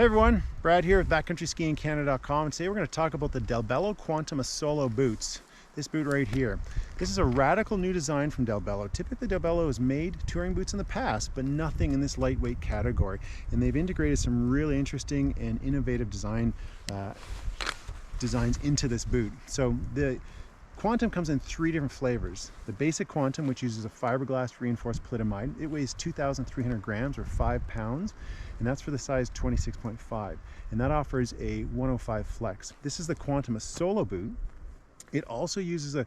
Hey everyone, Brad here with BackcountrySkiingCanada.com, and today we're going to talk about the Dalbello Quantum Solo boots. This boot right here. This is a radical new design from Dalbello. Typically Dalbello has made touring boots in the past, but nothing in this lightweight category. And they've integrated some really interesting and innovative designs into this boot. So the Quantum comes in 3 different flavors. The basic Quantum, which uses a fiberglass reinforced polyamide. It weighs 2,300 grams or 5 pounds, and that's for the size 26.5. And that offers a 105 flex. This is the Quantum Solo boot. It also uses a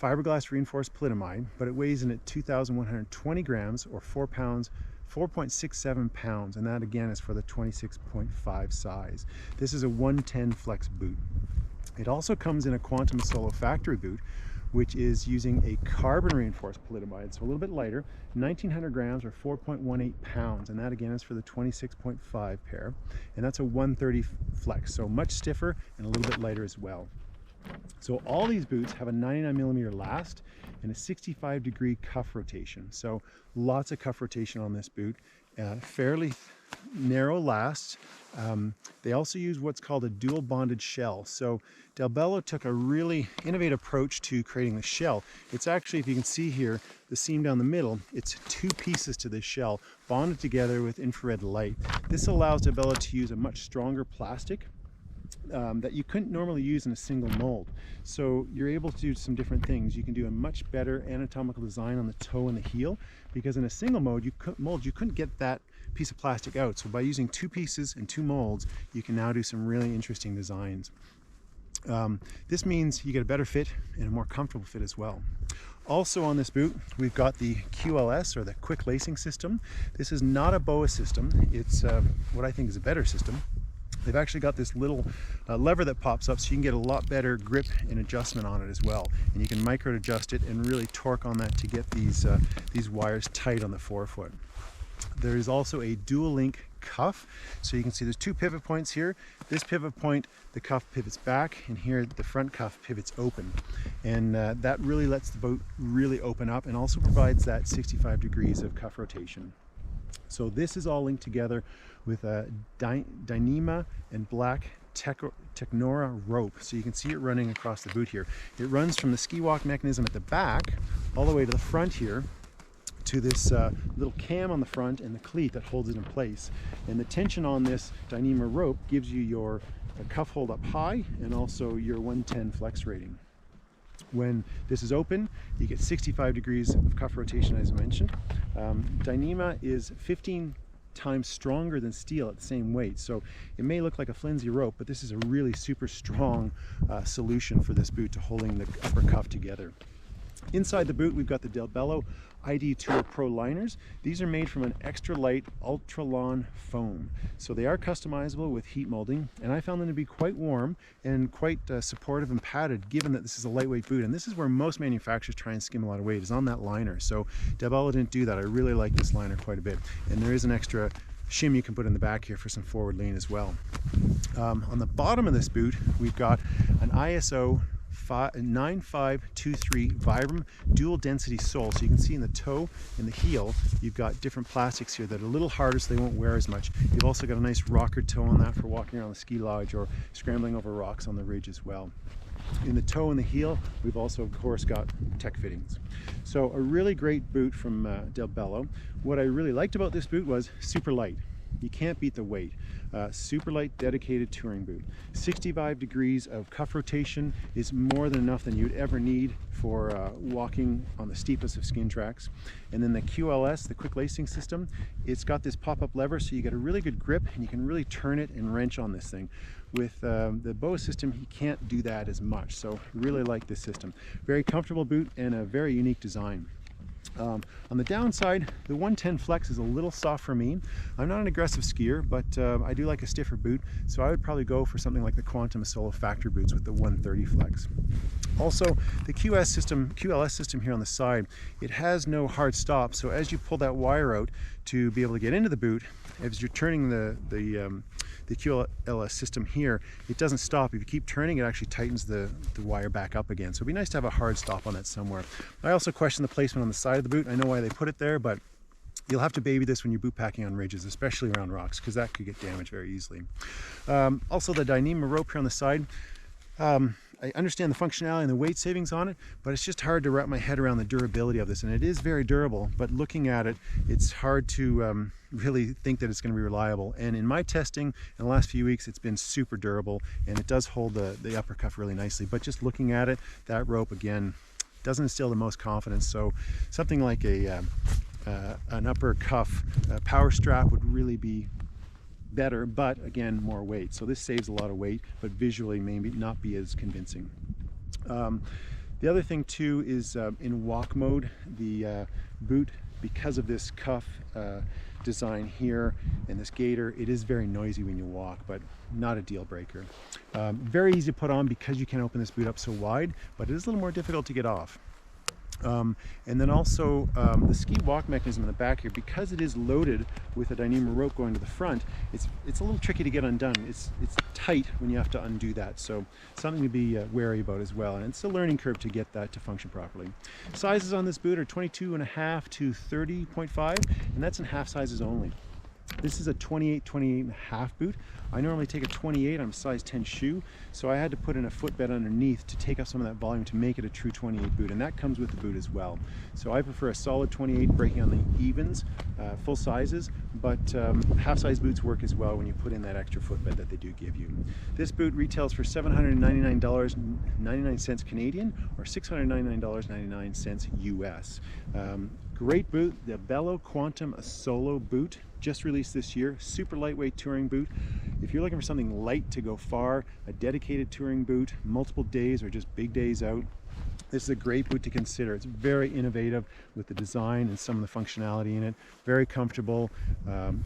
fiberglass reinforced polyamide, but it weighs in at 2,120 grams or 4 pounds, 4.67 pounds, and that again is for the 26.5 size. This is a 110 flex boot. It also comes in a Quantum Solo factory boot, which is using a carbon reinforced polyamide, so a little bit lighter, 1,900 grams or 4.18 pounds, and that again is for the 26.5 pair, and that's a 130 flex, so much stiffer and a little bit lighter as well. So all these boots have a 99mm last and a 65-degree cuff rotation, so lots of cuff rotation on this boot, fairly narrow last. They also use what's called a dual bonded shell. So Dalbello took a really innovative approach to creating the shell. It's actually, if you can see here, the seam down the middle, it's 2 pieces to this shell bonded together with infrared light. This allows Dalbello to use a much stronger plastic that you couldn't normally use in a single mold. So you're able to do some different things. You can do a much better anatomical design on the toe and the heel, because in a single mold you couldn't get that piece of plastic out. So by using 2 pieces and 2 molds, you can now do some really interesting designs. This means you get a better fit and a more comfortable fit as well. Also on this boot, we've got the QLS, or the quick lacing system. This is not a BOA system. It's what I think is a better system. They've actually got this little lever that pops up so you can get a lot better grip and adjustment on it as well. And you can micro adjust it and really torque on that to get these wires tight on the forefoot. There is also a dual link cuff. So you can see there's 2 pivot points here. This pivot point, the cuff pivots back, and here the front cuff pivots open. And that really lets the boat really open up and also provides that 65 degrees of cuff rotation. So this is all linked together with a Dyneema and black Technora rope. So you can see it running across the boot here. It runs from the ski walk mechanism at the back all the way to the front here to this little cam on the front and the cleat that holds it in place. And the tension on this Dyneema rope gives you your cuff hold up high and also your 110 flex rating. When this is open, you get 65 degrees of cuff rotation, as I mentioned. Dyneema is 15 times stronger than steel at the same weight, so it may look like a flimsy rope, but this is a really super strong solution for this boot to holding the upper cuff together. Inside the boot, we've got the Dalbello ID Tour Pro liners. These are made from an extra light Ultralon foam. So they are customizable with heat molding, and I found them to be quite warm and quite supportive and padded, given that this is a lightweight boot. And this is where most manufacturers try and skim a lot of weight, is on that liner. So Dalbello didn't do that. I really like this liner quite a bit. And there is an extra shim you can put in the back here for some forward lean as well. On the bottom of this boot, we've got an ISO 9523 Vibram dual density sole. So you can see in the toe and the heel, you've got different plastics here that are a little harder so they won't wear as much. You've also got a nice rocker toe on that for walking around the ski lodge or scrambling over rocks on the ridge as well. In the toe and the heel, we've also of course got tech fittings. So a really great boot from Dalbello. What I really liked about this boot was super light. You can't beat the weight. Super light, dedicated touring boot. 65 degrees of cuff rotation is more than enough than you'd ever need for walking on the steepest of skin tracks. And then the QLS, the quick lacing system, it's got this pop-up lever so you get a really good grip and you can really turn it and wrench on this thing. With the BOA system, you can't do that as much, so really like this system. Very comfortable boot and a very unique design. On the downside, the 110 flex is a little soft for me. I'm not an aggressive skier, but I do like a stiffer boot, so I would probably go for something like the Quantum Solo factory boots with the 130 flex. Also, the QLS system here on the side, it has no hard stop, so as you pull that wire out to be able to get into the boot, as you're turning the QLS system here, it doesn't stop. If you keep turning, it actually tightens the wire back up again. So it'd be nice to have a hard stop on that somewhere. I also question the placement on the side of the boot. I know why they put it there, but You'll have to baby this when you're boot packing on ridges, especially around rocks, because that could get damaged very easily. Also, the Dyneema rope here on the side. I understand the functionality and the weight savings on it, but it's just hard to wrap my head around the durability of this. And it is very durable, but looking at it, it's hard to really think that it's going to be reliable. And in my testing in the last few weeks, it's been super durable, and it does hold the upper cuff really nicely. But just looking at it, that rope, again, doesn't instill the most confidence. So something like an upper cuff power strap would really be better, but again, more weight. So this saves a lot of weight, but visually maybe not be as convincing. The other thing too is in walk mode, the boot, because of this cuff design here and this gaiter, it is very noisy when you walk, but not a deal breaker. Very easy to put on because you can open this boot up so wide, but it is a little more difficult to get off. And then also the ski walk mechanism in the back here, because it is loaded with a Dyneema rope going to the front, it's a little tricky to get undone. It's tight when you have to undo that, so something to be wary about as well. And it's a learning curve to get that to function properly. Sizes on this boot are 22.5 to 30.5, and that's in half sizes only. This is a 28.5 boot. I normally take a 28, I'm a size 10 shoe, so I had to put in a footbed underneath to take up some of that volume to make it a true 28 boot, and that comes with the boot as well. So I prefer a solid 28 breaking on the evens, full sizes, but half size boots work as well when you put in that extra footbed that they do give you. This boot retails for $799.99 Canadian or $699.99 US. Great boot, the Dalbello Quantum, a solo boot, just released this year. Super lightweight touring boot. If you're looking for something light to go far, a dedicated touring boot, multiple days or just big days out, this is a great boot to consider. It's very innovative with the design and some of the functionality in it. Very comfortable,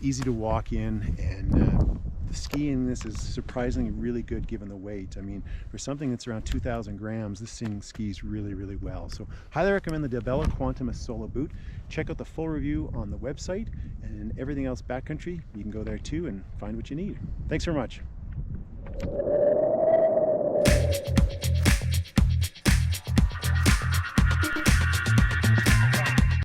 easy to walk in, and the ski in this is surprisingly really good given the weight. I mean, for something that's around 2,000 grams, this thing skis really, really well. So highly recommend the Dalbello Quantum solo boot. Check out the full review on the website, and everything else Backcountry, you can go there too and find what you need. Thanks very much.